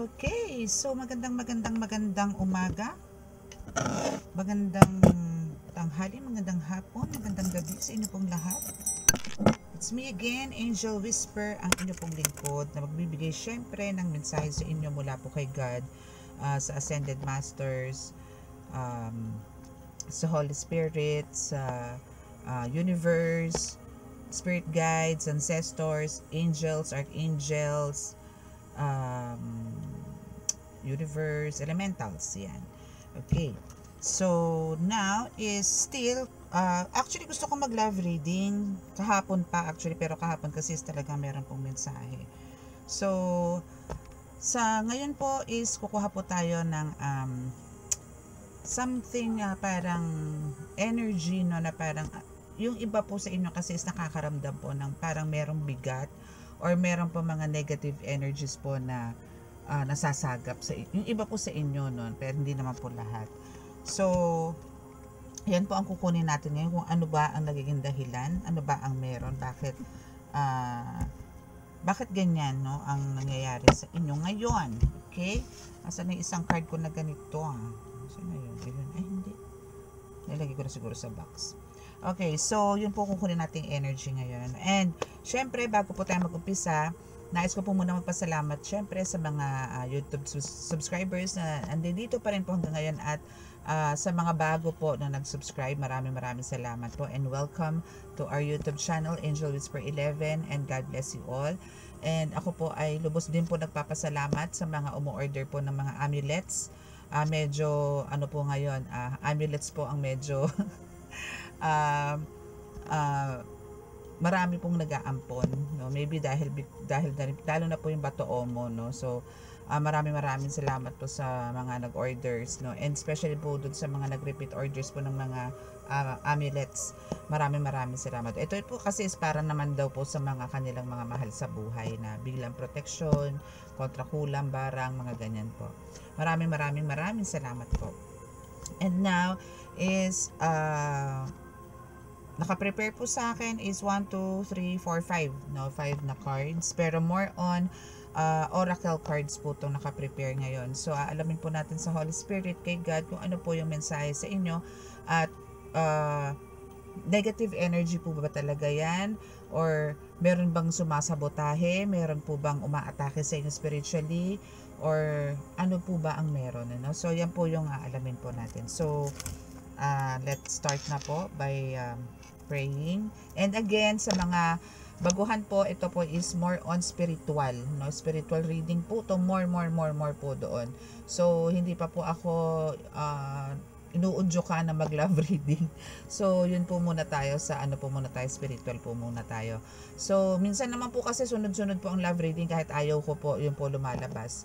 Okay, so magandang umaga, magandang tanghali, magandang hapon, magandang gabi sa inyo pong lahat. It's me again, Angel Whisper, ang inyo pong lingkod na magbibigay syempre ng mensahe sa inyo mula po kay God, sa Ascended Masters, sa Holy Spirit, sa Universe, Spirit Guides, Ancestors, Angels, Archangels, Universe, Elementals, yan. Okay. So, now is still, actually gusto ko mag-love reading. Kahapon pa actually, pero kahapon kasi talaga meron pong mensahe. So, sa ngayon po is kukuha po tayo ng something parang energy, no, na parang, yung iba po sa inyo kasi is nakakaramdam po ng parang merong bigat or meron po mga negative energies po na nasasagap sa yung iba po sa inyo noon, pero hindi naman po lahat. So, yan po ang kukunin natin ngayon, kung ano ba ang nagiging dahilan, ano ba ang meron, bakit ganyan, no, ang nangyayari sa inyo ngayon. Okay? Asan na yung isang card ko na ganito? Saan na yun? Ayun. Ay, hindi. Nilagay ko na siguro sa box. Okay, so yun po kukunin natin energy ngayon. And, syempre, bago po tayo mag-umpisa, nais ko po muna magpasalamat syempre sa mga YouTube subscribers na andito pa rin po hanggang ngayon, at sa mga bago po na nag-subscribe, maraming salamat po, and welcome to our YouTube channel, Angel Whisper 11, and God bless you all. And ako po ay lubos din po nagpapasalamat sa mga umu-order po ng mga amulets. Medyo ano po ngayon, amulets po ang medyo marami pong nag-aampon, no? Maybe dahil lalo na po yung Bato Omo, no? So maraming salamat po sa mga nag-orders, no? And especially po dun sa mga nag-repeat orders po ng mga amulets. Maraming salamat. Ito po kasi is para naman daw po sa mga kanilang mga mahal sa buhay na biglang proteksyon, kontra kulang, barang, mga ganyan po. Maraming salamat po. And now is naka-prepare po sa akin is 1, 2, 3, 4, 5, no? 5 na cards, pero more on oracle cards po itong naka-prepare ngayon. So alamin po natin sa Holy Spirit, kay God, kung ano po yung mensahe sa inyo, at negative energy po ba talaga yan, or meron bang sumasabotahe, meron po bang umaatake sa inyo spiritually, or ano po ba ang meron, ano? So yan po yung aalamin po natin. So let's start na po by praying. And again, sa mga baguhan po, ito po is more on spiritual, no? Spiritual reading po to, more po doon. So hindi pa po ako inuudyo ka na mag-love reading. So yun po muna tayo sa ano po muna tayo, spiritual po muna tayo. So minsan naman po kasi sunod-sunod po ang love reading kahit ayaw ko po, yun po lumalabas.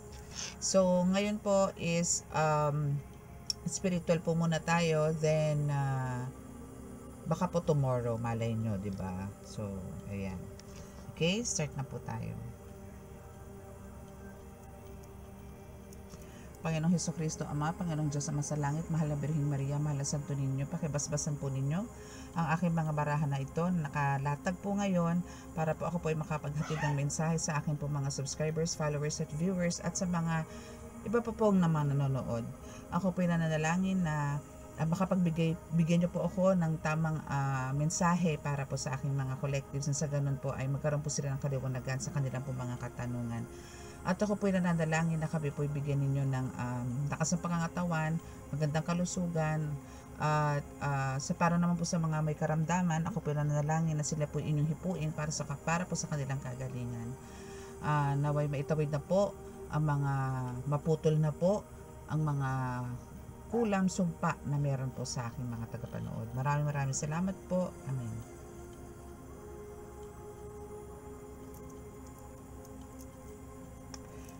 So ngayon po is spiritual po muna tayo, then baka po tomorrow, malay nyo, di ba? So ayan. Okay, start na po tayo. Panginoong Hesukristo Ama, Panginoong Diyos Ama sa langit, mahal na Birheng Maria, mahal na Santo Niño, pakibasbasan po ninyo ang aking mga barahan na ito, nakalatag po ngayon, para po ako po ay makapaghatid ng mensahe sa aking po mga subscribers, followers at viewers, at sa mga iba pa pong naman nanonood. Ako po ay nananalangin na bigyan niyo po ako ng tamang mensahe para po sa aking mga collectives, na sa ganun po ay magkaroon po sila ng kaliwanagan sa kanilang po mga katanungan. At ako po ay nananalangin na kami po ay bigyan ninyo ng lakas ng pangangatawan, magandang kalusugan, at para naman po sa mga may karamdaman, ako po ay nananalangin na sila po inyong hipuin para po sa kanilang kagalingan. Naway maitawid na po ang mga maputol na po ang mga kulang sumpa na meron po sa aking mga tagapanood. Maraming salamat po. Amen.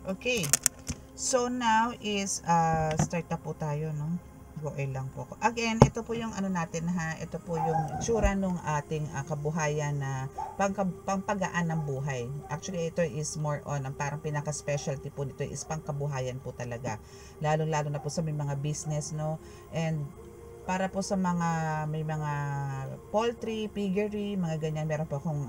Okay. So now is start na po tayo, no? Go lang po ako. Again, ito po yung ano natin, ha. Ito po yung itsura nung ating kabuhayan na pangpagaan ng buhay. Actually, ito is more on, ang parang pinaka-specialty po nito is pangkabuhayan po talaga. Lalo na po sa may mga business, no? And Para po sa mga may mga poultry, piggery, mga ganyan, meron po akong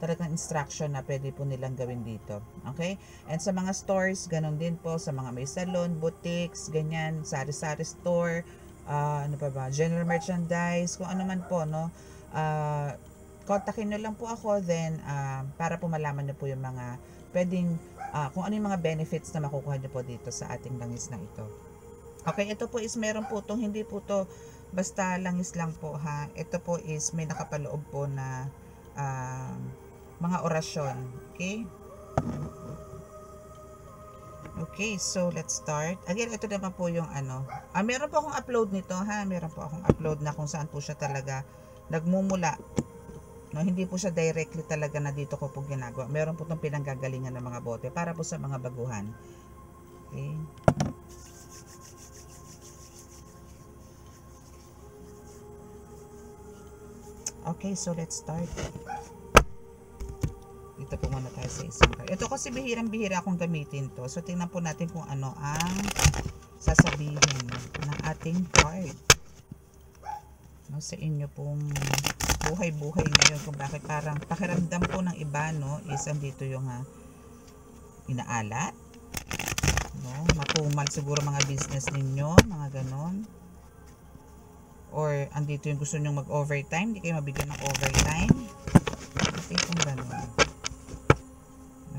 talagang instruction na pwede po nilang gawin dito. Okay? And sa mga stores, ganun din po. Sa mga may salon, boutiques, ganyan, sari-sari store, ano pa ba, general merchandise, kung ano man po, no? Kontakin nyo lang po ako, then para po malaman nyo po yung mga pwedeng, kung ano yung mga benefits na makukuha nyo po dito sa ating langis na ito. Okay, ito po is meron po itong, hindi po to basta langis lang po ha. Ito po is may nakapaloob po na mga orasyon. Okay? Okay, so let's start. Again, ito naman po yung ano. Meron po akong upload nito ha. Meron po akong upload na kung saan po siya talaga nagmumula. No, hindi po siya directly talaga na dito ko po ginagawa. Meron po itong pinanggagalingan ng mga bote para po sa mga baguhan. Okay. Okay, so let's start. Dito po muna tayo sa isang card. Ito kasi bihirang-bihira akong gamitin to. So, tingnan po natin kung ano ang sasabihin ng ating card. No, sa inyo pong buhay-buhay ngayon, kung bakit parang pakiramdam po ng iba, no, is andito yung inaalat. No, matumal siguro mga business ninyo, mga ganon. Or andito yung gusto nyong mag-overtime, hindi kayo mabigyan ng overtime. Okay, kung ganon.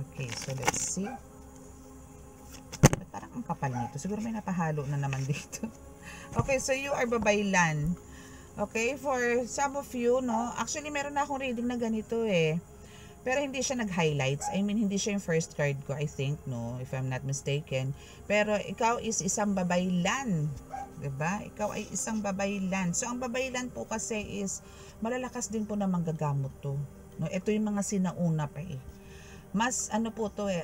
Okay, so let's see. Parang ang kapal nito. Siguro may napahalo na naman dito. Okay, so you are babaylan. Okay, for some of you, no, actually meron na akong reading na ganito eh. Pero hindi siya nag-highlights. I mean, hindi siya yung first card ko, I think, no, if I'm not mistaken. Pero ikaw is isang babaylan. Diba? Ikaw ay isang babaylan. So, ang babaylan po kasi is malalakas din po na manggagamot to. No, ito yung mga sinauna pa eh. Mas ano po to eh,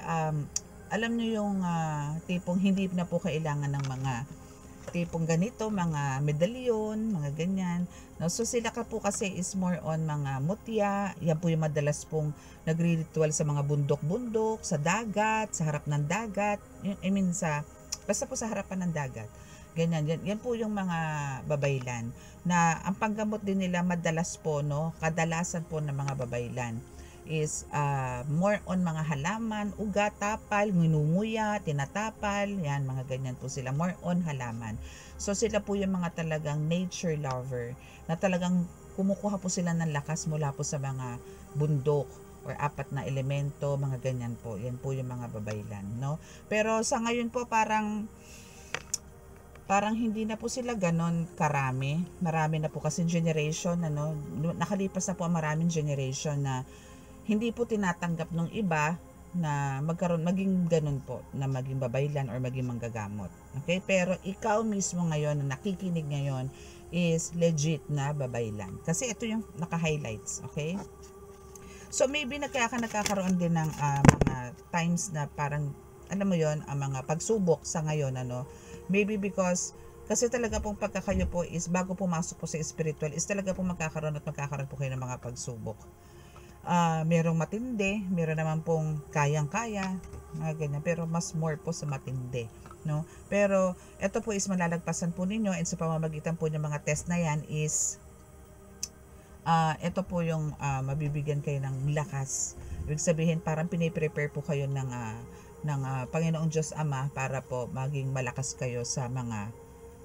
alam nyo yung tipong hindi na po kailangan ng mga tipong ganito, mga medalyon, mga ganyan. No, so sila ka po kasi is more on mga mutya. Yan po yung madalas pong nagre-ritual sa mga bundok-bundok, sa dagat, sa harap ng dagat. I mean basta po sa harapan ng dagat. Ganyan, yan po yung mga babaylan. Na ang panggamot din nila madalas po, no, kadalasan po ng mga babaylan is more on mga halaman, ugat, tapal, nginunguya, tinatapal, yan, mga ganyan po sila, more on halaman. So sila po yung mga talagang nature lover, na talagang kumukuha po sila ng lakas mula po sa mga bundok or apat na elemento, mga ganyan po. Yan po yung mga babaylan, no? Pero sa ngayon po parang hindi na po sila ganon karami. Marami na po kasi generation, ano, nakalipas na po ang maraming generation na hindi po tinatanggap ng iba na maging ganun po, na maging babaylan or maging manggagamot. Okay? Pero ikaw mismo ngayon, na nakikinig ngayon, is legit na babaylan. Kasi ito yung naka-highlights. Okay? So maybe nagkakaroon din ng mga times na parang, alam mo yon, ang mga pagsubok sa ngayon, ano, maybe because kasi talaga pong pagka kayo po is bago pumasok po sa spiritual, is talaga pong magkakaroon po kayo ng mga pagsubok. Merong matindi, meron naman pong kayang-kaya, mga ganyan, pero mas more po sa matindi, no? Pero ito po is malalagpasan po ninyo, and sa pamamagitan po ng mga test na yan is ito po yung mabibigyan kayo ng lakas. Ibig sabihin parang piniprepare po kayo ng Panginoong Diyos Ama para po maging malakas kayo sa mga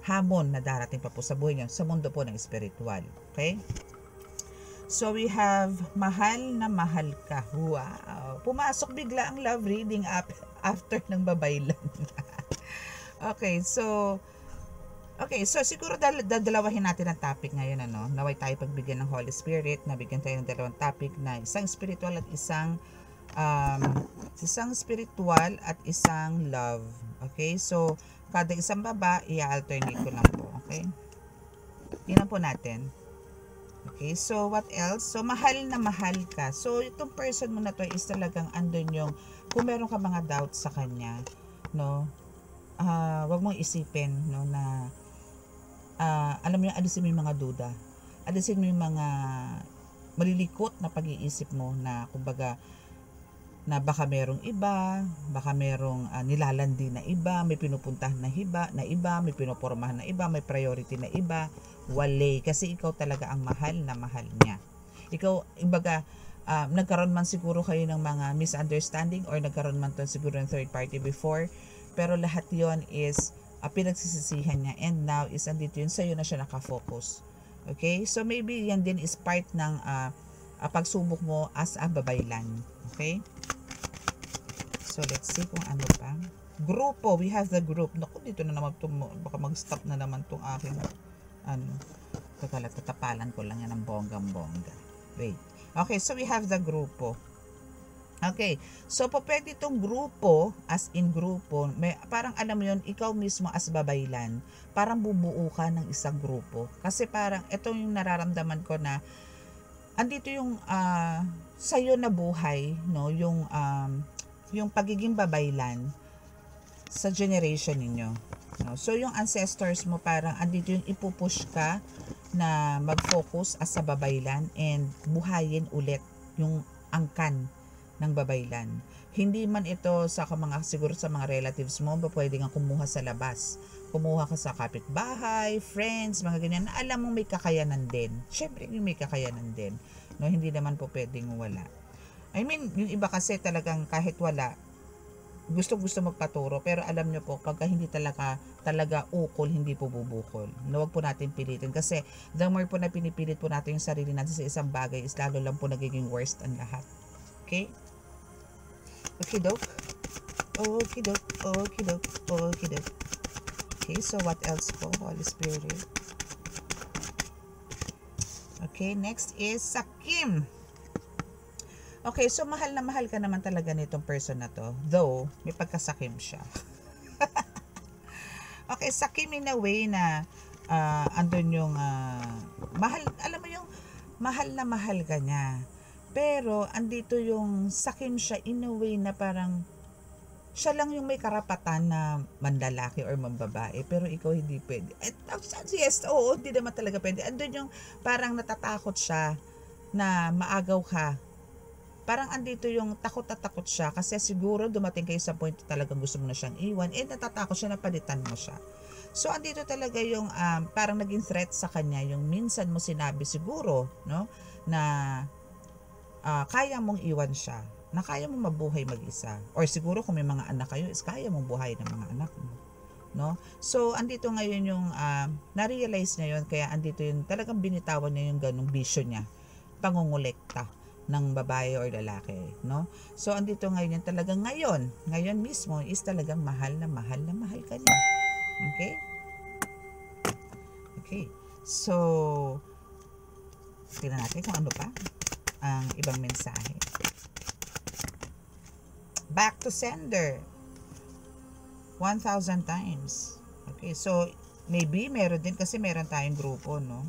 hamon na darating pa po sa buhay niyo sa mundo po ng spiritual. Okay? So we have mahal na mahal ka. Wow. Pumasok bigla ang love reading after ng babaylan. Okay, so siguro dadalawahin natin ang topic ngayon, ano. Naway tayo pagbigyan ng Holy Spirit, nabigyan tayo ng dalawang topic na isang spiritual at isang spiritual at isang love. Okay? So kada isang baba, i-alternate ko lang po. Okay? Tingnan po natin. Okay, so what else? So mahal na mahal ka. So itong person mo na to is talagang andun yung kung meron ka mga doubts sa kanya, no? Wag mong isipin, no, na alam mo yung alisin mo yung mga duda. Alisin mo yung mga malilikot na pag-iisip mo na kumbaga na baka merong iba, baka merong nilalandi na iba, may pinupuntahan na iba, may pinopormahan na iba, may priority na iba. Wale, kasi ikaw talaga ang mahal na mahal niya. Ikaw, imbaga, nagkaroon man siguro kayo ng mga misunderstanding or nagkaroon man to siguro ng third party before, pero lahat yon is pinagsisisihan niya, and now is andito yun sa'yo na siya nakafocus. Okay? So maybe yan din is part ng pagsubok mo as a babaylan. Okay? So, let's see kung ano pa. Grupo. We have the group. Naku, dito na naman baka mag-stop na naman itong aking tatapalan ko lang yan ng bonggang-bongga. Wait. Okay, so we have the grupo. Okay. So, pwede itong grupo, as in grupo, parang alam mo yun, ikaw mismo as babaylan, parang bubuo ka ng isang grupo. Kasi parang, ito yung nararamdaman ko na, andito yung sa'yo na buhay, no? Yung pagiging babaylan sa generation ninyo. No? So, yung ancestors mo parang andito yung ipupush ka na mag-focus as sa babaylan and buhayin ulit yung angkan ng babaylan. Hindi man ito sa siguro sa mga relatives mo, ba pwede nga kumuha sa labas. Kumuha ka sa kapitbahay, friends, mga ganyan, na alam mong may kakayanan din. Syempre, yung may kakayanan din. No? Hindi naman po pwedeng wala. I mean, yung iba kasi talagang kahit wala, gusto magpaturo, pero alam nyo po, pagka hindi talaga ukol, hindi po bubukol. No, wag po natin pilitin kasi the more po na pinipilit po natin yung sarili natin sa isang bagay is lalo lang po nagiging worst ang lahat. Okay? Okidok. Okidok. Okidok. Okidok. Okay, so what else po, Holy Spirit? Okay, next is Sakim. Okay, so mahal na mahal ka naman talaga nitong person na to. Though, may pagkasakim siya. Okay, sakim in a way na andun yung mahal, alam mo yung mahal na mahal ka niya. Pero, andito yung sakim siya in a way na parang siya lang yung may karapatan na manlalaki or mambabae, pero ikaw hindi pwede. Yes, oo, hindi naman talaga pwede. Andun yung parang natatakot siya na maagaw ka. Parang andito yung takot na takot siya kasi siguro dumating kayo sa point talagang gusto mo na siyang iwan, natatakot siya na palitan mo siya. So andito talaga yung parang naging threat sa kanya yung minsan mo sinabi siguro, no, na kaya mong iwan siya, na kaya mong mabuhay mag-isa, or siguro kung may mga anak kayo is kaya mong buhay ng mga anak mo, no? So andito ngayon yung na-realize niya yun, kaya andito yung talagang binitawan niya yung ganung vision niya, pangungulekta ng babae or lalaki, no? So andito ngayon yan, talagang ngayon mismo is talagang mahal na mahal ka niya. Okay? Okay. So tingnan natin kung ano pa ang ibang mensahe. Back to sender 1,000 times. Okay, so maybe meron din kasi meron tayong grupo, no?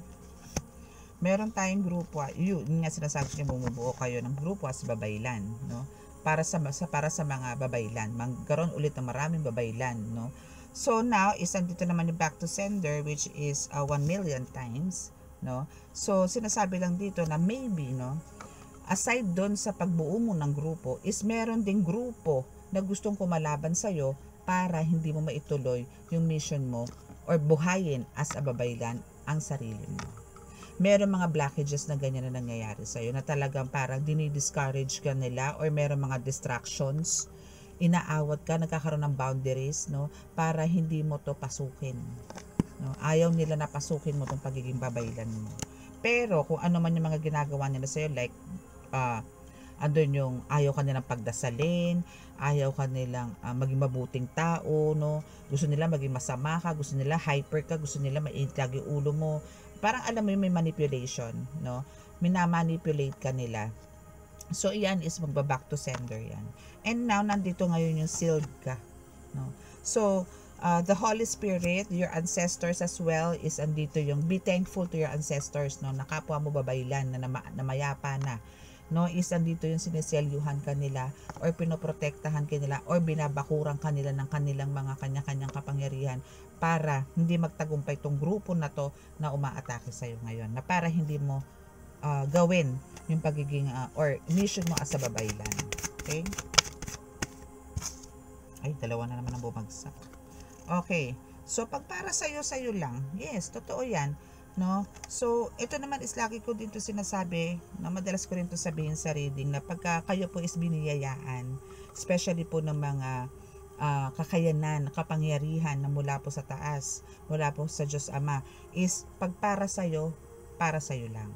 Meron tayong grupo, yun nga sinasabi niyo, bumubuo kayo ng grupo as babaylan, no? Para sa mga babaylan, magkaroon ulit ng maraming babaylan, no? So now is andito naman yung back to sender, which is 1 million times, no? So sinasabi lang dito na maybe, no, aside doon sa pagbuo mo ng grupo, is meron ding grupo na gustong kumalaban sa'yo para hindi mo maituloy yung mission mo or buhayin as a babaylan ang sarili mo. Meron mga blockages na ganyan na nangyayari sa'yo na talagang parang dinidiscourage ka nila or meron mga distractions, inaawat ka, nagkakaroon ng boundaries, no, para hindi mo to pasukin, no? Ayaw nila na pasukin mo tong pagiging babaylan mo. Pero kung ano man yung mga ginagawa nila sa'yo, like andun yung ayaw ka nilang pagdasalin, ayaw ka nilang maging mabuting tao, no? Gusto nila maging masama ka, gusto nila hyper ka, gusto nila mainit lagi ulo mo. Parang alam mo yung may manipulation, no? Minamanipulate ka nila. So iyan is magba-back to sender yan. And now nandito ngayon yung sealed ka, no? So the Holy Spirit, your ancestors as well, is andito yung be thankful to your ancestors, no? Nakapwa mo babaylan na mayapa na, no, is andito yung sineselyuhan kanila or pinoprotektahan kanila or binabakuran kanila ng kanilang mga kanya-kanyang kapangyarihan para hindi magtagumpay tong grupo na to na umaatake sa iyo ngayon, na para hindi mo gawin yung pagiging or mission mo as a babaylan. Okay? Ay, dalawa na naman ang bumagsak. Okay. So, pag para sa'yo lang. Yes, totoo yan. No? So, ito naman is lagi ko dito sinasabi, no? Madalas ko rin to sabihin sa reading na pagka kayo po is biniyayaan, especially po ng mga kakayanan, kapangyarihan na mula po sa taas, mula po sa Diyos Ama, is pag para sa'yo lang.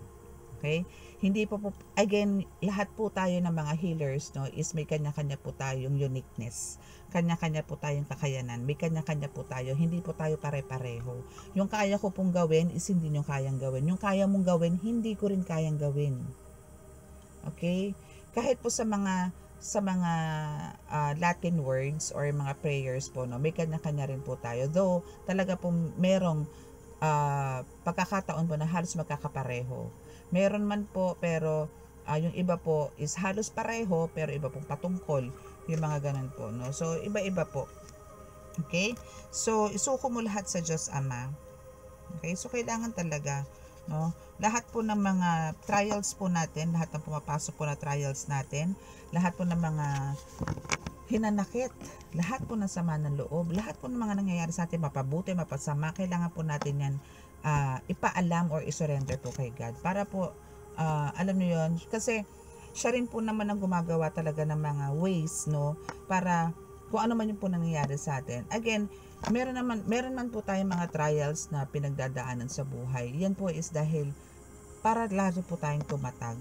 Okay? Hindi po, again, lahat po tayo ng mga healers, no, is may kanya-kanya po tayong uniqueness. Kanya-kanya po tayong kakayanan. May kanya-kanya po tayo. Hindi po tayo pare-pareho. Yung kaya ko pong gawin is hindi nyo kayang gawin. Yung kaya mong gawin, hindi ko rin kayang gawin. Okay? Kahit po sa mga Latin words or mga prayers po, no, may kanya-kanya rin po tayo. Though, talaga po merong pagkakataon po na halos magkakapareho. Meron man po, pero yung iba po is halos pareho, pero iba pong patungkol. Yung mga ganun po, no? So, iba-iba po. Okay? So, isuko mo lahat sa Diyos Ama. Okay? So, kailangan talaga, no? Lahat po ng mga trials po natin, lahat ng pumapasok po na trials natin, lahat po ng mga hinanakit, lahat po ng sama ng loob, lahat po ng mga nangyayari sa atin, mapabuti, mapasama, kailangan po natin yan ipaalam or isurrender po kay God. Para po, alam niyo yun, kasi siya rin po naman ang gumagawa talaga ng mga ways, no, para kung ano man yung po nangyayari sa atin. Again, meron man po tayong mga trials na pinagdadaanan sa buhay. Yan po is dahil para lalo po tayong tumatag,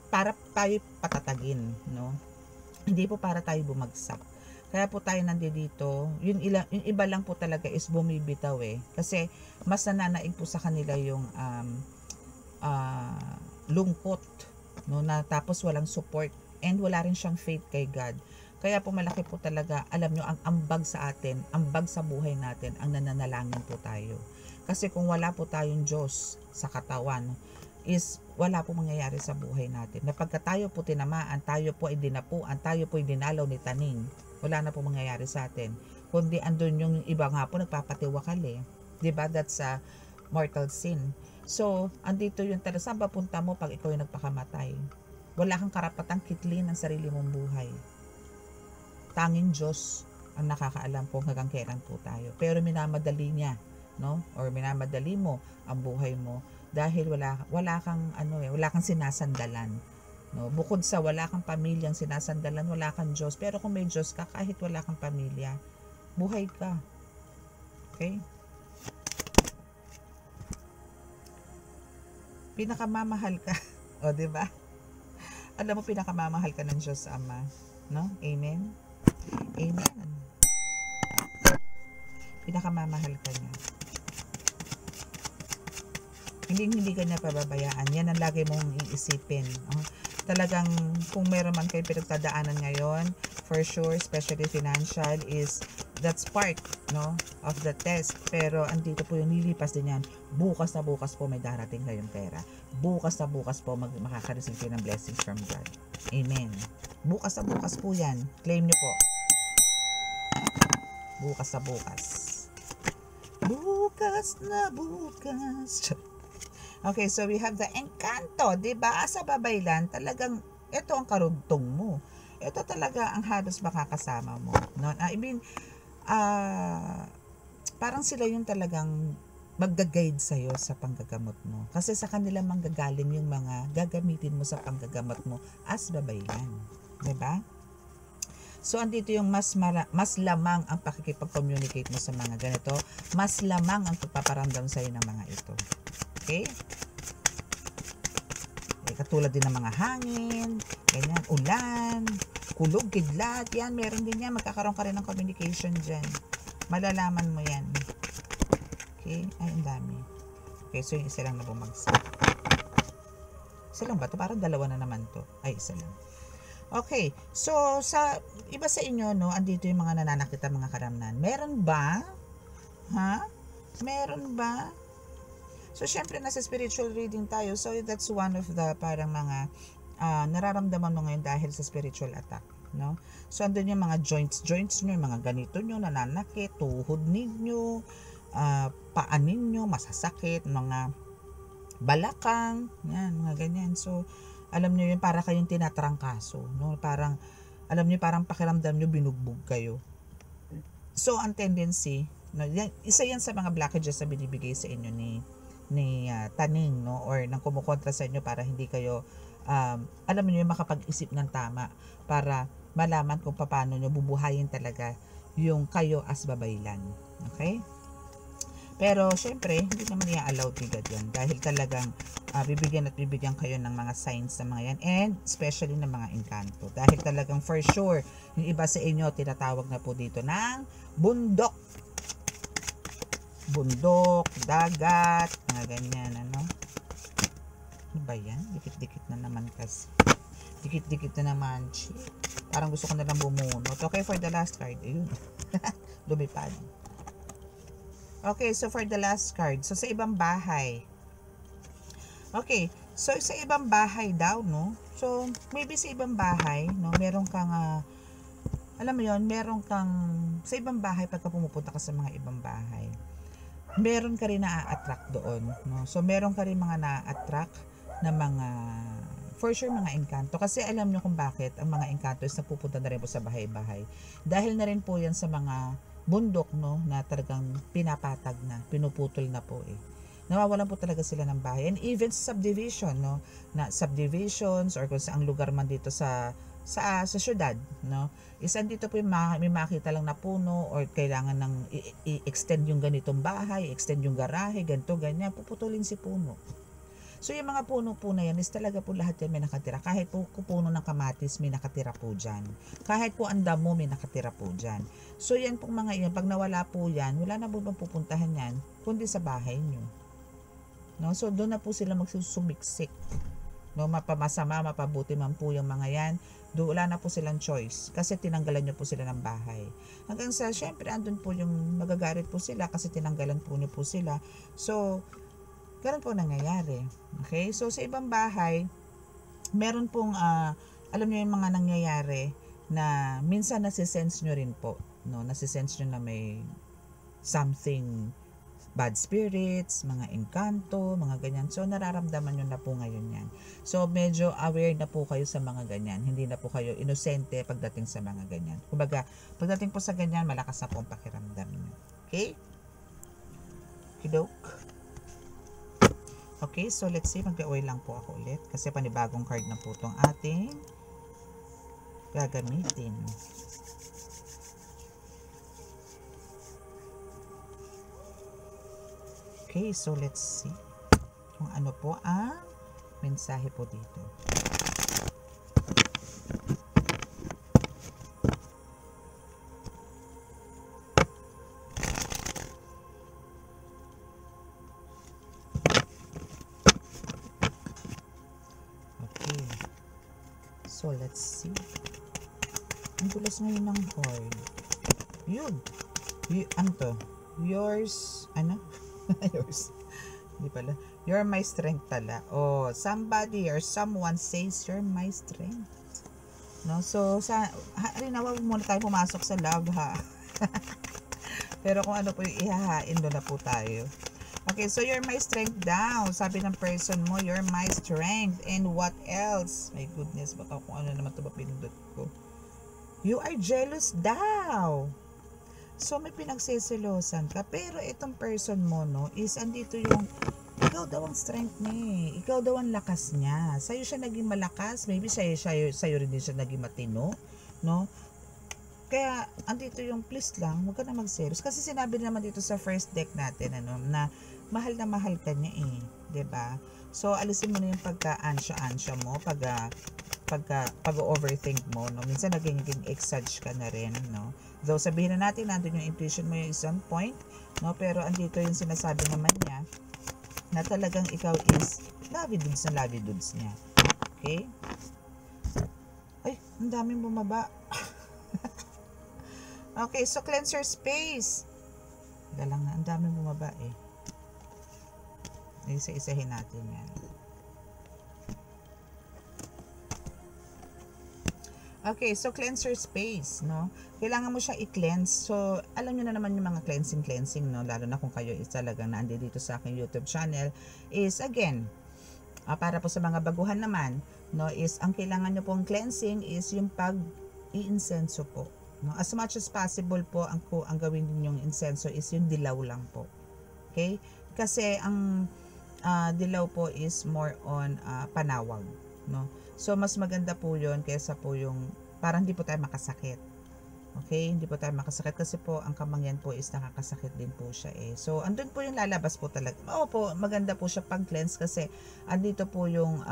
para tayo patatagin, no? Hindi po para tayo bumagsak. Kaya po tayo nandito, yung iba lang po talaga is bumibitaw kasi mas nananaig po sa kanila yung lungkot, no, na tapos walang support and wala rin siyang faith kay God. Kaya po malaki po talaga, alam nyo, ang ambag sa atin, ambag sa buhay natin, ang nananalangin po tayo. Kasi kung wala po tayong Diyos sa katawan, is wala po mangyayari sa buhay natin. Na pagka tayo po tinamaan, tayo po ay dinapuan, tayo po ay dinalaw ni taning, wala na po mangyayari sa atin. Kundi andun yung iba nga po nagpapatiwakal diba? That's a mortal sin. So, andito yung talaga, saan ba punta mo pag ikaw yung nagpakamatay? Wala kang karapatang kitlin ng sarili mong buhay. Tanging Diyos ang nakakaalam kung hanggang kailan po tayo. Pero minamadali niya, no? Or minamadali mo ang buhay mo dahil wala kang sinasandalan. No, bukod sa wala kang pamilyang sinasandalan, wala kang Diyos. Pero kung may Diyos ka, kahit wala kang pamilya, buhay ka. Okay? Pinakamamahal ka. O, diba? Alam mo, pinakamamahal ka ng Diyos Ama. No? Amen? Amen. Pinakamamahal ka niya. Hindi ka niya pababayaan. Yan ang lagi mong iisipin. Talagang kung meron man kayo pinagdadaanan ngayon, for sure, especially financial, is that's part, no, of the test. Pero andito po yung nilipas din yan. Bukas na bukas po may darating kayong pera. Bukas na bukas po makaka-receive kayo ng blessings from God. Amen. Bukas na bukas po yan. Claim nyo po. Bukas na bukas. Bukas na bukas. Okay, so we have the Encanto, diba? Sa Babaylan, talagang ito ang karugtong mo. Ito talaga ang halos makakasama mo. No? I mean, parang sila yung talagang magga-guide sa'yo sa panggagamot mo. Kasi sa kanila manggagaling yung mga gagamitin mo sa panggagamot mo as Babaylan. Diba? So, andito yung mas lamang ang pakikipag-communicate mo sa mga ganito. Mas lamang ang pagpaparamdam sa'yo ng mga ito. Okay? Katulad din ng mga hangin, ganyan, ulan, kulog, kidlat, yan, meron din yan. Magkakaroon ka rin ng communication dyan. Malalaman mo yan. Okay? Ay, ang dami. Okay, so yung isa lang na bumagsak. Isa lang ba ito? Parang dalawa na naman to. Ay, isa lang. Okay, so sa iba sa inyo, no, andito yung mga nananakit mga karamnan. Meron ba? Ha? Meron ba? So, syempre, nasa spiritual reading tayo. So, that's one of the parang mga nararamdaman mo ngayon dahil sa spiritual attack. No? So, andun yung mga joints nyo, yung mga ganito nyo, nananakit, tuhod ninyo, paa ninyo, masasakit, mga balakang, yan, mga ganyan. So, alam nyo yun, para kayong tinatrangkaso. No? Parang, alam niyo parang pakiramdam niyo binugbog kayo. So ang tendency, no, isa yan sa mga blockages na binibigay sa inyo ni taning, no, or nang kumukontra sa inyo para hindi kayo alam niyo makapag-isip ng tama para malaman kung paano niyo bubuhayin talaga yung kayo as babaylan. Okay? Pero syempre, hindi naman i-allow ni God yan dahil talagang bibigyan at bibigyan kayo ng mga signs sa mga yan, and especially ng mga engkanto. Dahil talagang for sure, yung iba sa inyo tinatawag na po dito ng bundok. Bundok, dagat, mga ganyan, ano? Ano ba yan? Dikit-dikit na naman kasi. Dikit-dikit na naman. Shit. Parang gusto ko na lang bumunot. Okay, for the last card. Ayun. Lumipad. Okay, so for the last card. So, sa ibang bahay. Okay, so sa ibang bahay daw, no? So, maybe sa ibang bahay, no? Meron kang, alam mo yon, meron kang, sa ibang bahay, pagka pumupunta ka sa mga ibang bahay, meron ka rin na-attract doon, no? So, meron ka rin mga na-attract na mga, for sure, mga engkanto. Kasi alam nyo kung bakit ang mga engkanto is napupunta na rin po sa bahay-bahay. Dahil na rin po yan sa mga bundok, no, na talagang pinapatag na, pinuputol na po eh. Nawawalan po talaga sila ng bahay. And even subdivision, no, na subdivisions or kung saang lugar man dito sa syudad, no, is andito po yung may makita lang na puno or kailangan ng i-extend yung ganitong bahay, extend yung garahe, ganito, ganyan, puputulin si puno. So yung mga puno po na yan is talaga po lahat yan may nakatira. Kahit po puno ng kamatis may nakatira po dyan. Kahit po ang damo may nakatira po dyan. So yan pong mga yan, pag nawala po yan, wala na po bang pupuntahan yan, kundi sa bahay nyo. No? So doon na po sila magsusumiksik. No? Mapamasama, mapabuti man po yung mga yan, doon wala na po silang choice kasi tinanggalan nyo po sila ng bahay. Hanggang sa syempre andun po yung magagalit po sila kasi tinanggalan po nyo po sila. So ganun po nangyayari. Okay? So, sa ibang bahay, meron pong, alam niyo yung mga nangyayari na minsan nasisense nyo rin po. No? Nasisense nyo na may something, bad spirits, mga engkanto, mga ganyan. So, nararamdaman nyo na po ngayon yan. So, medyo aware na po kayo sa mga ganyan. Hindi na po kayo inosente pagdating sa mga ganyan. Kumbaga, pagdating po sa ganyan, malakas na po ang pakiramdam nyo. Okay? Kidok? Okay, so let's see, mag-oil lang po ako ulit kasi panibagong card na po itong ating gagamitin. Okay, so let's see kung ano po ang mensahe po dito. So, let's see. Ang dulas ngayon ng card. Yun. Ano to? Yours. Ano? Yours. Hindi pala. You're my strength pala. Oh, somebody or someone says you're my strength. No? So, halinawa muna tayo pumasok sa love, ha? Pero kung ano po yung ihahain, doon na po tayo. Okay, so you're my strength daw. Sabi ng person mo, you're my strength. And what else? My goodness, baka kung ano naman ito ba pinindot ko. You are jealous daw. So may pinagseselosan ka. Pero itong person mo, no, is andito yung, ikaw daw ang strength niya. Ikaw daw ang lakas niya. Sa'yo siya naging malakas. Maybe sa'yo rin din siya naging matino. No? Kaya, andito yung please lang, huwag ka na magselos. Kasi sinabi naman dito sa first deck natin, ano, na mahal ka niya eh. 'Di ba? So, alisin mo na yung pagka-ansya-ansya mo, pag-overthink mo, no? Minsan naging exage ka na rin, no? Though sabihin na natin, nandun yung intuition mo yung is on point, no? Pero andito yung sinasabi naman niya, na talagang ikaw is lovey dudes niya. Okay? Ay, ang daming bumaba. Okay, so cleanse your space. Galang na, ang daming bumaba eh. Isa-isahin natin yan. Okay, so cleanse your space, no? Kailangan mo siya i-cleanse. So, alam niyo na naman yung mga cleansing, no? Lalo na kung kayo is talagang naandi dito sa aking YouTube channel, is again, para po sa mga baguhan naman, no, is ang kailangan nyo pong cleansing is yung i-insenso po. No? As much as possible po, ang gawin ninyong insenso is yung dilaw lang po. Okay? Kasi ang dilaw po is more on panawag. No? So, mas maganda po yun kaysa po yung parang hindi po tayo makasakit. Okay, hindi po tayo makasakit kasi po ang kamangyan po is nakakasakit din po siya eh. So, andun po yung lalabas po talaga. Oo po, maganda po siya pag-cleanse kasi andito po yung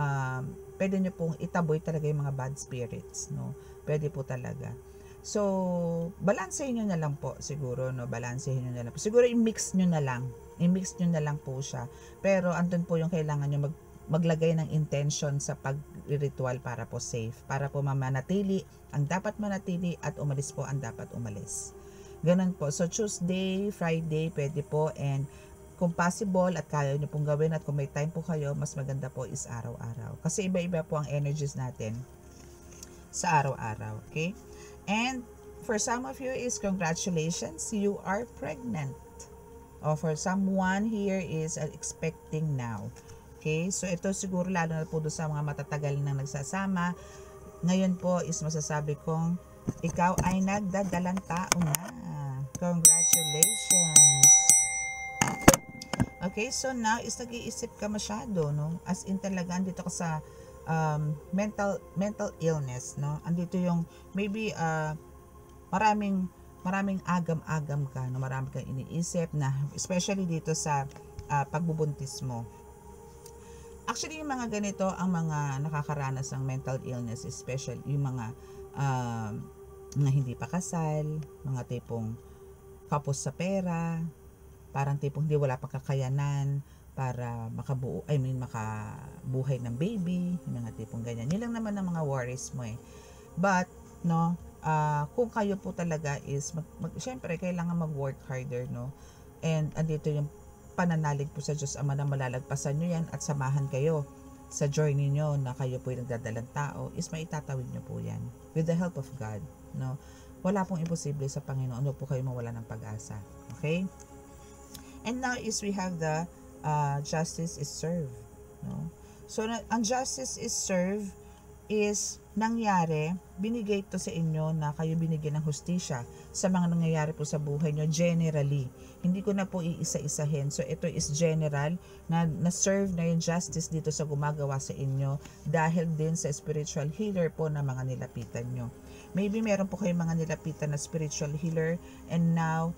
pwede nyo pong itaboy talaga yung mga bad spirits, no? Pwede po talaga. So, balansehin nyo na lang po siguro, no? Balansehin nyo na lang po. Siguro i-mix nyo na lang. I-mix nyo na lang po siya. Pero andun po yung kailangan nyo maglagay ng intention sa pag-ritual para po safe, para po manatili ang dapat manatili at umalis po ang dapat umalis. Ganun po. So Tuesday, Friday, pwede po, and kung possible at kaya nyo pong gawin at kung may time po kayo, mas maganda po is araw-araw. Kasi iba-iba po ang energies natin sa araw-araw. Okay? And for some of you is congratulations, you are pregnant. Or for someone here is expecting now. Okay, so ito siguro lalo na po doon sa mga matatagal nang nagsasama. Ngayon po is masasabi kong ikaw ay nagdadalang tao na. Congratulations! Okay, so now is nag-iisip ka masyado, no? As in talaga, andito ka sa mental illness, no? Andito yung maybe maraming agam-agam ka, no? Marami kang iniisip na, especially dito sa pagbubuntis mo. Actually, yung mga ganito, ang mga nakakaranas ng mental illness, especially yung mga hindi pa kasal, mga tipong kapos sa pera, parang tipong hindi wala pang kakayanan para makabuhay ng baby, yung mga tipong ganyan. Yun lang naman ang mga worries mo eh. But, no, kung kayo po talaga is, syempre, kailangan mag-work harder, no? And andito yung pananalig po sa Diyos Ama na malalagpasan nyo yan at samahan kayo sa journey nyo na kayo po yung nagdadalang tao is maitatawid nyo po yan with the help of God, no? Wala pong imposible sa Panginoon, huwag po kayo mawala ng pag-asa. Okay? And now is we have the justice is served, no? So ang justice is served is nangyari, binigay to sa inyo na kayo binigyan ng hustisya sa mga nangyayari po sa buhay nyo generally. Hindi ko na po iisa-isahin. So ito is general na serve na yung justice dito sa gumagawa sa inyo dahil din sa spiritual healer po na mga nilapitan nyo. Maybe meron po kayong mga nilapitan na spiritual healer and now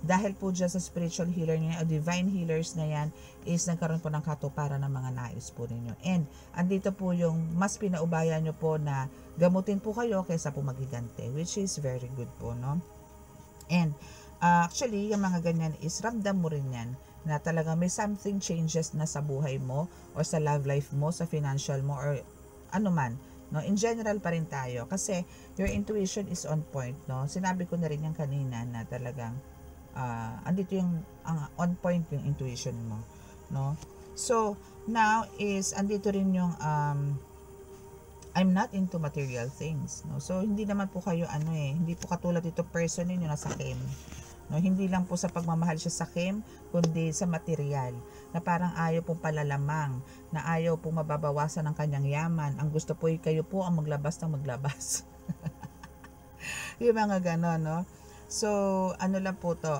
dahil po dyan sa spiritual healer niya o divine healers na yan is nagkaroon po ng katuparan ng mga nais po ninyo. And andito po yung mas pinaubaya nyo po na gamutin po kayo kaysa po magigante, which is very good po, no? And actually, yung mga ganyan is ramdam mo rin yan na talaga may something changes na sa buhay mo or sa love life mo, sa financial mo or ano man. No, in general pa rin tayo kasi your intuition is on point, no? Sinabi ko na rin yan kanina na talagang andito yung on point yung intuition mo, no? So now is andito rin yung I'm not into material things, no? So hindi naman po kayo hindi po katulad ito person niyo na sakim. No, hindi lang po sa pagmamahal siya sa Kim, kundi sa material. Na parang ayaw pong palalamang, na ayaw pong mababawasan ng kanyang yaman. Ang gusto po ay kayo po ang maglabas ng maglabas. Yung mga ganon, no? So, ano lang po to,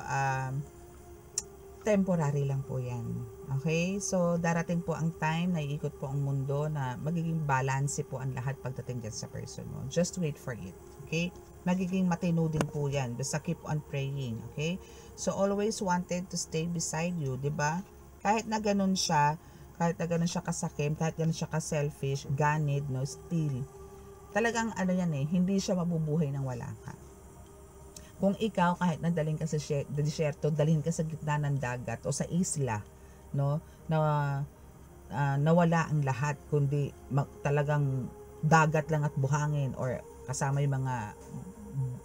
temporary lang po yan. Okay? So, darating po ang time na iikot po ang mundo na magiging balance po ang lahat pagdating dyan sa person mo. Just wait for it. Okay? Magiging matino din po yan. Basta keep on praying. Okay? So, always wanted to stay beside you. Diba? Kahit na ganun siya kasakim, kahit ganun siya ka-selfish, ganid, no, still. Talagang yan hindi siya mabubuhay nang wala ka. Kung ikaw, kahit nadalhin ka sa desierto, dalhin ka sa gitna ng dagat o sa isla, no, na nawala ang lahat, kundi talagang dagat lang at buhangin or kasama yung mga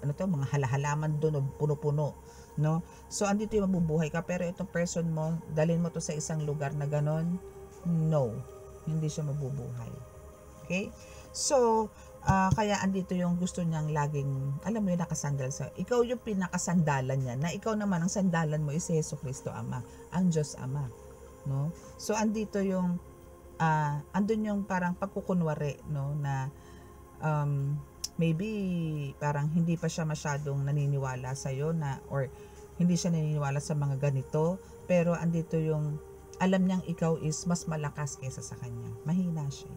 mga halahalaman doon o puno-puno, no? So andito yung mabubuhay ka, pero itong person mo, dalhin mo to sa isang lugar na ganon, no, hindi siya mabubuhay. Okay? So kaya andito yung gusto niyang laging, alam mo yun, nakasandal sa ikaw, yung pinakasandalan niya, na ikaw naman ang sandalan mo is si Jesucristo Ama, ang Diyos Ama, no? So andito yung andun yung parang pagkukunwari, no, na maybe parang hindi pa siya masyadong naniniwala sa iyo na, or hindi siya naniniwala sa mga ganito, pero andito yung alam niyang ikaw is mas malakas kaysa sa kanya. Mahina siya.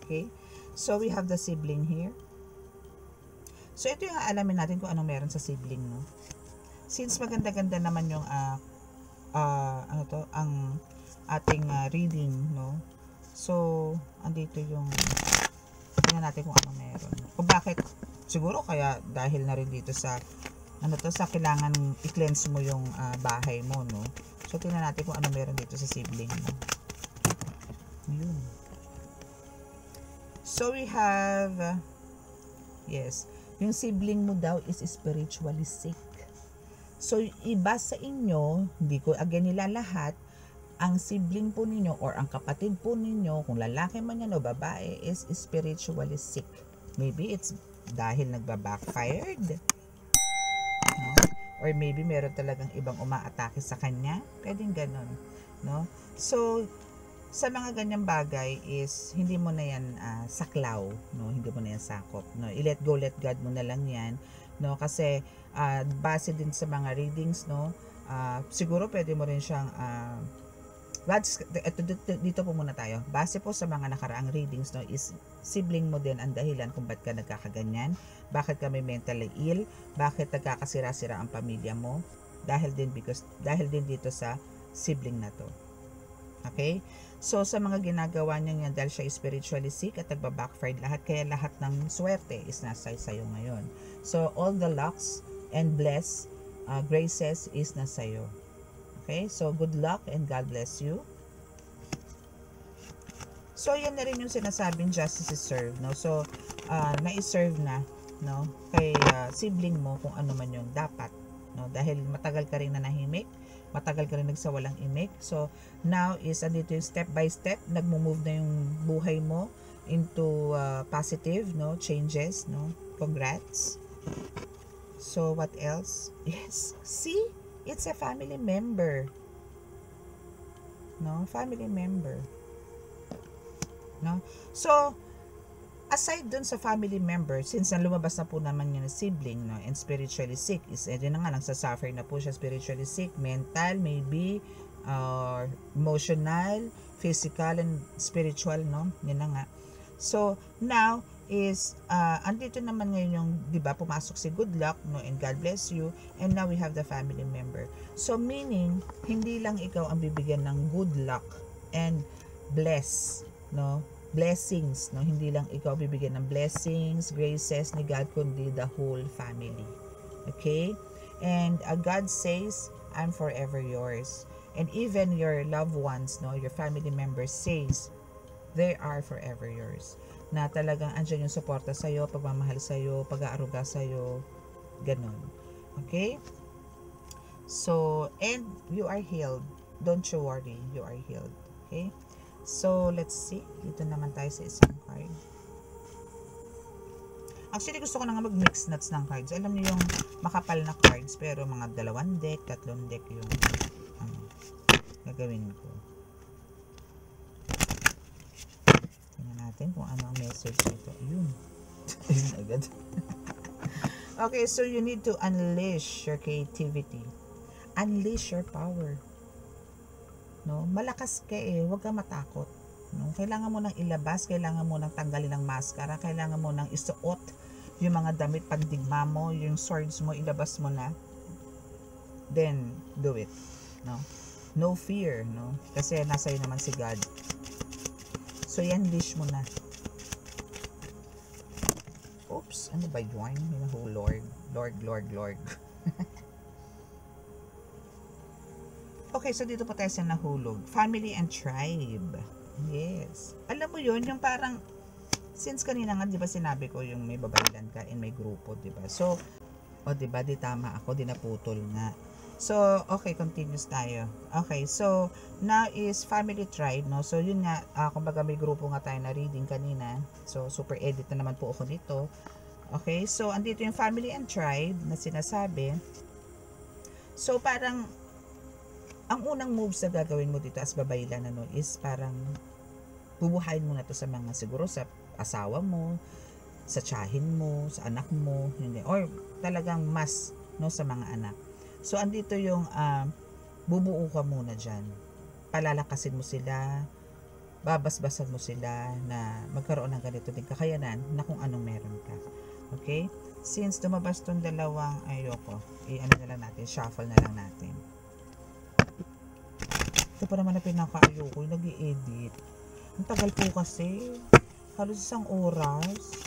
Okay? So we have the sibling here. So ito yung alamin natin kung anong meron sa sibling, no? Since maganda-ganda naman yung ang ating reading, no? So andito yung tingnan natin kung anong meron. Kung bakit siguro kaya dahil na rin dito sa sa kailangan i-cleanse mo yung bahay mo, no? So tingnan natin kung ano meron dito sa sibling mo. Yun. So we have yes, yung sibling mo daw is spiritually sick. So iba sa inyo, hindi ko again nilalahat, ang sibling po ninyo or ang kapatid po ninyo, kung lalaki man yan o babae, is spiritually sick. Maybe it's dahil nagba-backfired, no? Or maybe meron talagang ibang umaatake sa kanya. Pwedeng ganun, no? So sa mga ganyang bagay is hindi mo na yan saklaw, no? Hindi mo na yan sakop, no? I-let go, let God mo na lang yan, no? Kasi base din sa mga readings, no? Siguro pwede mo rin siyang dito po muna tayo. Base po sa mga nakaraang readings, no, is sibling mo din ang dahilan kung ba't ka nagkakaganyan, bakit ka may mentally ill, bakit nagkakasira-sira ang pamilya mo, dahil din dito sa sibling na to. Okay? So sa mga ginagawa niya dahil siya spiritually sick at nagba-backfired lahat, kaya lahat ng swerte is nasa sayo ngayon. So all the lucks and graces is nasa iyo. Okay, so good luck and God bless you. So yan na rin yung sinasabing justice is served, no? So na-serve na, no, kay sibling mo kung ano man yung dapat, no? Dahil matagal ka rin nanahimik, matagal ka rin nagsawalang imik. So now is andito yung step by step, nagmo-move na yung buhay mo into positive, no, changes, no? Congrats. So what else? Yes, see? It's a family member. No? Family member. No? So, aside dun sa family member, since lumabas na po naman yung sibling, no, and spiritually sick, is na nga, nagsasuffer na po siya, spiritually sick, mental, maybe, emotional, physical, and spiritual, no? Yan na nga. So, now, is andito naman ngayon yung, di ba, pumasok si good luck, no, and God bless you, and now we have the family member. So meaning hindi lang ikaw ang bibigyan ng good luck and blessings, no, hindi lang ikaw bibigyan ng blessings, graces ni God, kundi the whole family. Okay? And God says, I'm forever yours. And even your loved ones, no, your family members says they are forever yours. Na talagang andyan yung suporta sa'yo, pagmamahal sa'yo, pag-aaruga sa'yo, ganun. Okay? So, and you are healed. Don't you worry, you are healed. Okay? So, let's see. Dito naman tayo sa isang card. Actually, gusto ko na nga mag-mix nuts ng cards. Alam niyo yung makapal na cards, pero mga 2 deck, 3 deck yung gagawin ko. Natin kung ano ang message nito. Ayun. Ayun agad. Okay, so you need to unleash your creativity. Unleash your power. No? Malakas ka huwag kang matakot. No? Kailangan mo nang ilabas, kailangan mo nang tanggalin ang maskara, kailangan mo nang isuot yung mga damit pandigma mo, yung swords mo, ilabas mo na. Then, do it. No? No fear, no? Kasi nasa iyo naman si God. So, yan, dish mo na. Oops, ano ba yun? Oh, Lord. Okay, so dito po tayo sa nahulog. Family and tribe. Yes. Alam mo yun, yung parang, since kanina nga, di ba sinabi ko yung may babaylan ka and may grupo, di ba? So, di ba, di tama ako, di naputol nga. So, okay, continuous tayo. Okay, so, now is family tribe, no? So, yun nga, kumbaga may grupo nga tayo na reading kanina. So, super edit na naman po ako nito. Okay, so, andito yung family and tribe na sinasabi. So, parang, ang unang moves na gagawin mo dito as babaylan, is parang, bubuhayin mo na to sa mga, siguro sa asawa mo, sa tiyahin mo, sa anak mo, hindi, or talagang mas, no, sa mga anak. So andito yung bubuo ka muna dyan, palalakasin mo sila, babasbasan mo sila na magkaroon ng ganito din kakayanan na kung anong meron ka. Okay? Since lumabas tong dalawang, ayoko, ano na lang natin, shuffle na lang natin. Ito pa naman na pinaka-ayoko, yung nag-i-edit. Ang tagal po kasi, halos isang oras.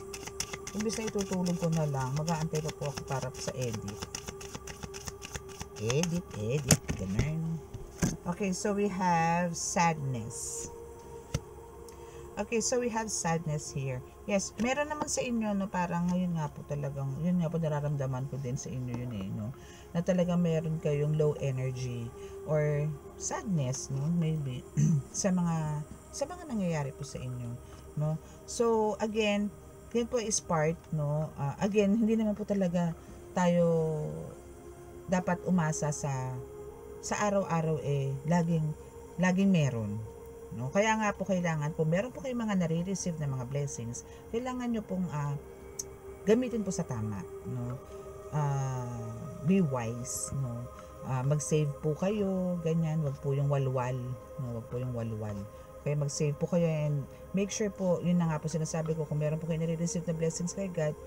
Imbis na itutulog ko na lang, mag-aantay pa po ako para sa edit. Edit, ganun. Okay, so we have sadness. Okay, so we have sadness here. Yes, meron naman sa inyo, no, parang ngayon nga po talagang, yun nga po nararamdaman ko din sa inyo yun no, na talagang meron kayong low energy or sadness, no, maybe, sa mga nangyayari po sa inyo, no. So, again, yan po is part, no, again, hindi naman po talaga tayo dapat umasa sa araw-araw laging meron. No? Kaya nga po kailangan po, meron po kayong mga nare-receive na mga blessings, kailangan nyo pong gamitin po sa tama. No? Be wise. No? Mag-save po kayo, ganyan, wag po yung walwal. No? Wag po yung walwal. Kaya mag-save po kayo and make sure po, yun na nga po sinasabi ko, kung meron po kayo nare-receive na blessings kay God,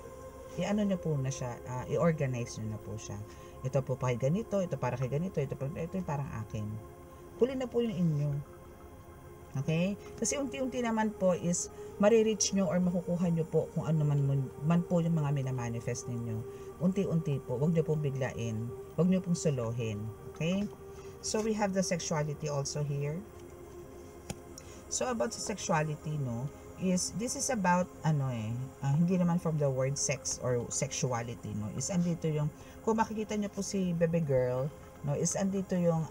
i-ano nyo po na siya, i-organize nyo na po siya. Ito po pa kay ganito, ito para kay ganito, ito yung parang akin. Huli na po yung inyo. Okay? Kasi unti-unti naman po is marireach nyo or makukuha nyo po kung ano man po yung mga minamanifest ninyo. Unti-unti po. Huwag nyo pong biglain. Huwag nyo pong solohin. Okay? So, we have the sexuality also here. So, about the sexuality, no, this is about, hindi naman from the word sex or sexuality, no, is andito yung, kung makikita nyo po si baby girl, no, is andito yung,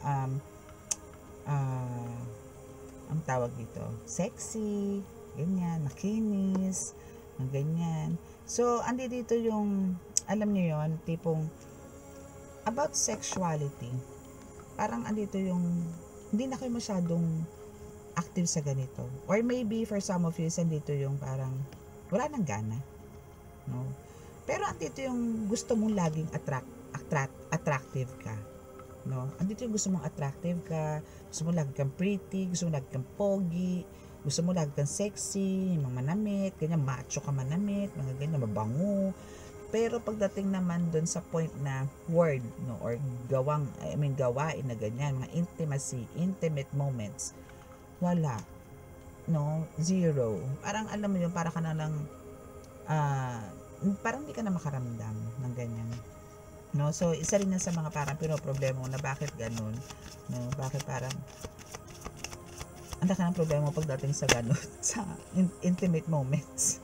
ang tawag dito, sexy, ganyan, makinis, ganyan. So, andi dito yung, alam niyo yon, tipong, about sexuality, parang andito yung, hindi na kayo masyadong active sa ganito. Or maybe, for some of you, andito yung parang, wala nang gana. No? Pero andito yung gusto mong laging attractive ka. No? Andito yung gusto mong attractive ka, gusto mo lagi kang pretty, gusto mo lagi kang pogi, gusto mo lagi kang sexy, mga manamit, ganyan, macho ka manamit, mga ganyan, mabango. Pero pagdating naman dun sa point na word, no, or gawain na ganyan, mga intimacy, intimate moments, wala. No? Zero. Parang alam mo yun, parang ka na lang, parang hindi ka na makaramdam ng ganyan. No? So, isa rin na sa mga parang pinoproblema mo na bakit ganun. No? Bakit parang anda ka ng problema pagdating sa ganun, sa intimate moments.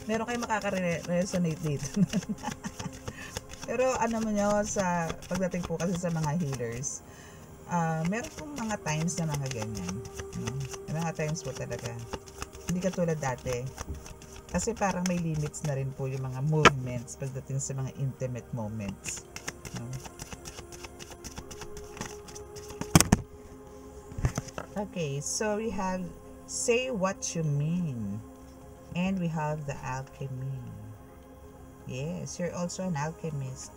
Meron kayo makaka-resonate dito. Pero ano mo nyo, sa pagdating po kasi sa mga healers, meron pong mga times na mga ganyan. No? May mga times po talaga. Hindi katulad dati. Kasi parang may limits na rin po yung mga movements pagdating sa mga intimate moments. No? Okay, so we have say what you mean. And we have the alchemy. Yes, you're also an alchemist.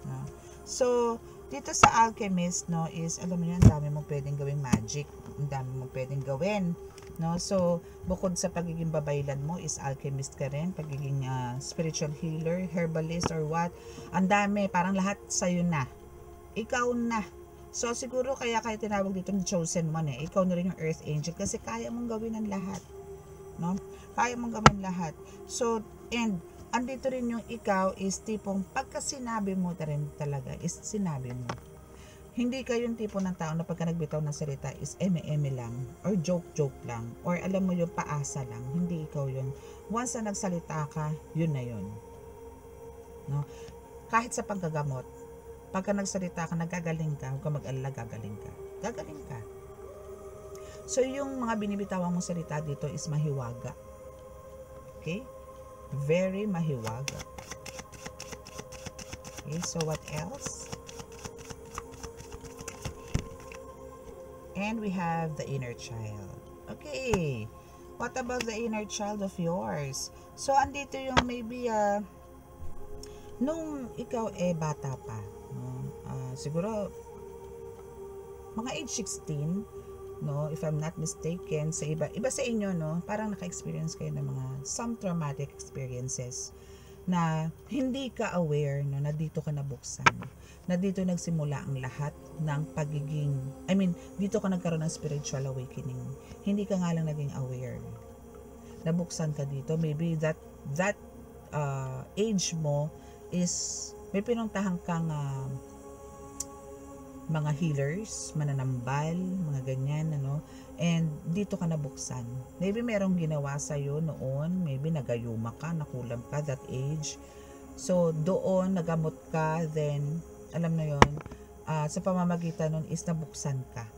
No? So, dito sa alchemist, no, is, alam mo yun, ang dami mong pwedeng gawing magic. Ang dami mong pwedeng gawin. No? So, bukod sa pagiging babaylan mo, is alchemist ka rin. Pagiging spiritual healer, herbalist, or what. Ang dami, parang lahat sa'yo na. Ikaw na. So, siguro kaya tinawag dito ng chosen one eh. Ikaw na rin yung earth angel kasi kaya mong gawin ang lahat. No? Kaya mong gawin lahat. So, and andito rin yung ikaw is tipong pagka sinabi mo na rin talaga is sinabi mo. Hindi ka yung tipo ng tao na pagka nagbitaw ng salita is eme-eme lang or joke-joke lang or alam mo yung paasa lang. Hindi ikaw yun. Once na nagsalita ka, yun na yun. No? Kahit sa paggagamot, pagka nagsalita ka, nagagaling ka, huwag ka mag-alala, gagaling ka. Gagaling ka. So, yung mga binibitawang mong salita dito is mahiwaga. Okay? Very mahiwaga. Okay, so what else? And we have the inner child. Okay. What about the inner child of yours? So, andito yung maybe, nung ikaw bata pa, no? Siguro, mga age 16, no? If I'm not mistaken, sa iba sa inyo, no? Parang naka-experience kayo ng mga some traumatic experiences na hindi ka aware, no, na dito ka nabuksan, na dito nagsimula ang lahat ng pagiging, dito ka nagkaroon ng spiritual awakening. Hindi ka nga lang naging aware. Nabuksan ka dito. Maybe that age mo is may pinuntahan kang mga healers, mananambal, mga ganyan, ano, and dito ka nabuksan. Maybe merong ginawa sa'yo noon, maybe nagayuma ka, nakulam ka that age. So, doon nagamot ka, then, alam na yon, sa pamamagitan nun is nabuksan ka.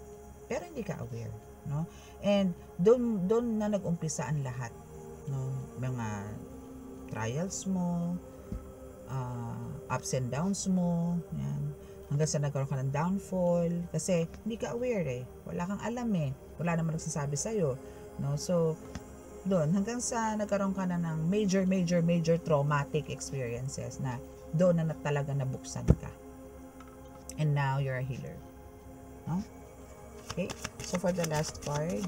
Pero hindi ka aware, no? And doon na nag-umpisa ang lahat, no? Mga trials mo, ups and downs mo, yan. Hanggang sa nagkaroon ka ng downfall, kasi hindi ka aware wala kang alam wala naman nagsasabi sa'yo, no? So, doon, hanggang sa nagkaroon ka na ng major traumatic experiences na doon na talaga nabuksan ka. And now, you're a healer. No? Okay? So, for the last card,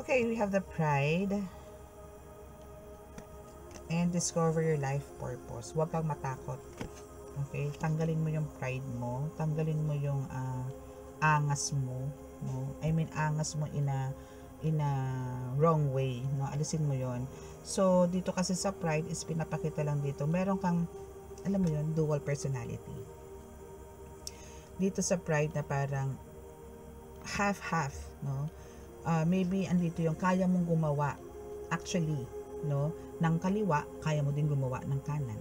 okay, we have the Pride and discover your life purpose. Huwag kang matakot. Okay? Tanggalin mo yung pride mo. Tanggalin mo yung angas mo. No? Angas mo in a wrong way. No? Alisin mo yon. So, dito kasi sa pride is pinapakita lang dito. Meron kang, alam mo yon, dual personality. Dito sa pride na parang half-half. No? Maybe andito yung kaya mong gumawa. Actually, no, ng kaliwa, kaya mo din gumawa ng kanan.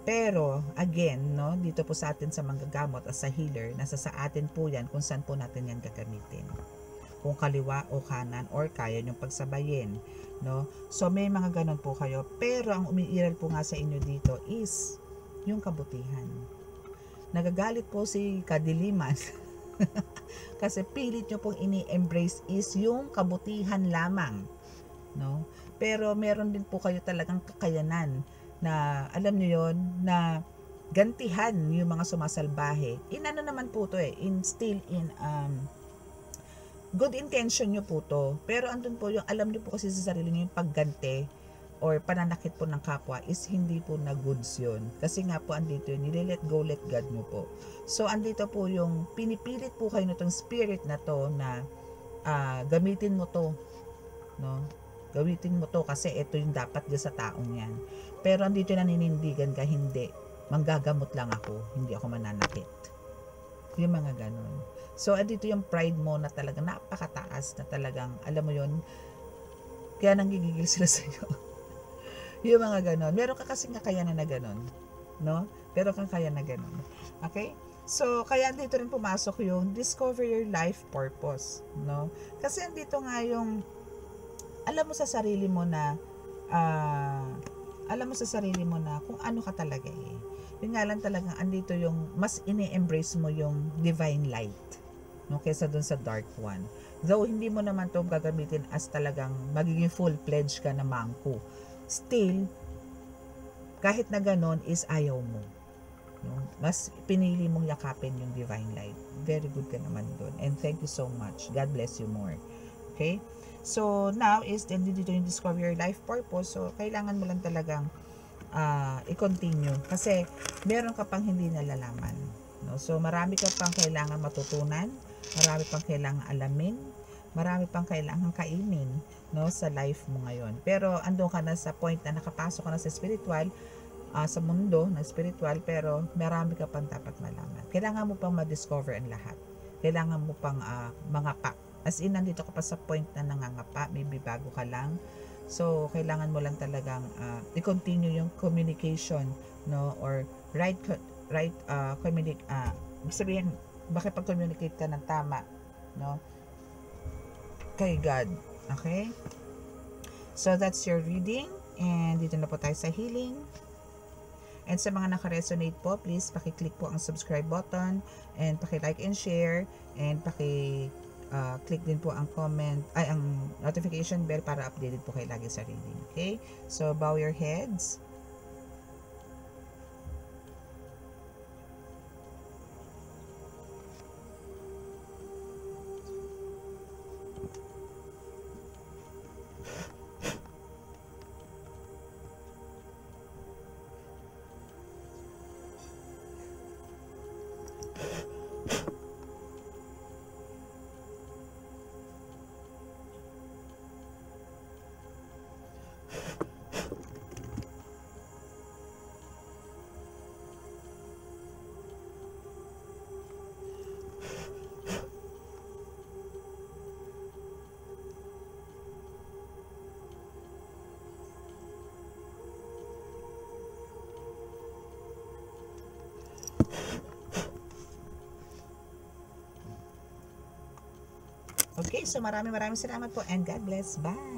Pero, again, no, dito po sa atin sa manggagamot as a healer, nasa sa atin po yan kung saan po natin yan gagamitin. Kung kaliwa o kanan, or kaya nyong pagsabayin, no. So, may mga ganon po kayo. Pero, ang umiiral po nga sa inyo dito is yung kabutihan. Nagagalit po si kadiliman. Kasi pilit nyo pong ini-embrace is yung kabutihan lamang, no? Pero meron din po kayo talagang kakayanan na alam niyo yon, na gantihan yung mga sumasalbahe. Inano naman po to still in good intention nyo po to. Pero andun po yung alam niyo po kasi sa sarili niyo yung pagganti or pananakit po ng kapwa is hindi po na goods yun. Kasi nga po andito yun, nile-let go, let God nyo po. So andito po yung pinipilit po kayo nitong spirit na to na gamitin mo to, no? Gawitin mo to kasi ito yung dapat dyan sa taong yan. Pero andito naninindigan ka, hindi. Manggagamot lang ako, hindi ako mananakit. Yung mga ganon. So, andito yung pride mo na talagang napakataas na talagang, alam mo yun, kaya nanggigigil sila sa'yo. Yung mga ganon. Meron ka kasing kakayanan na ganon. No? Pero kang kaya na ganon. Okay? So, kaya andito rin pumasok yung discover your life purpose. No? Kasi andito nga yung alam mo sa sarili mo na kung ano ka talaga Yun nga lang talagang andito yung mas ini-embrace mo yung divine light, no, kaysa dun sa dark one. Though hindi mo naman to gagamitin as talagang magiging full-fledged ka na mangko. Still, kahit na ganon is ayaw mo. No? Mas pinili mong yakapin yung divine light. Very good ka naman dun. And thank you so much. God bless you more. Okay? So, now is dito yung discover your life purpose. So, kailangan mo lang talagang i-continue. Kasi, meron ka pang hindi nalalaman. No? So, marami ka pang kailangan matutunan. Marami pang kailangan alamin. Marami pang kailangan kainin, no, sa life mo ngayon. Pero, andun ka na sa point na nakapasok ka na sa spiritual, sa mundo na spiritual, pero marami ka pang dapat malaman. Kailangan mo pang ma-discover ang lahat. Kailangan mo pang mangapa. As in, nandito ka pa sa point na nangangapa, maybe bago ka lang. So, kailangan mo lang talagang i-continue yung communication, no, or sabihin, makipag-communicate ka ng tama, no, kay God. Okay? So, that's your reading. And dito na po tayo sa healing. And sa mga naka-resonate po, please paki-click po ang subscribe button and paki-like and share and click din po ang comment, ay ang notification bell para updated po kayo lagi sa reading. Okay? So, bow your heads. Okay, so maraming salamat po and God bless. Bye!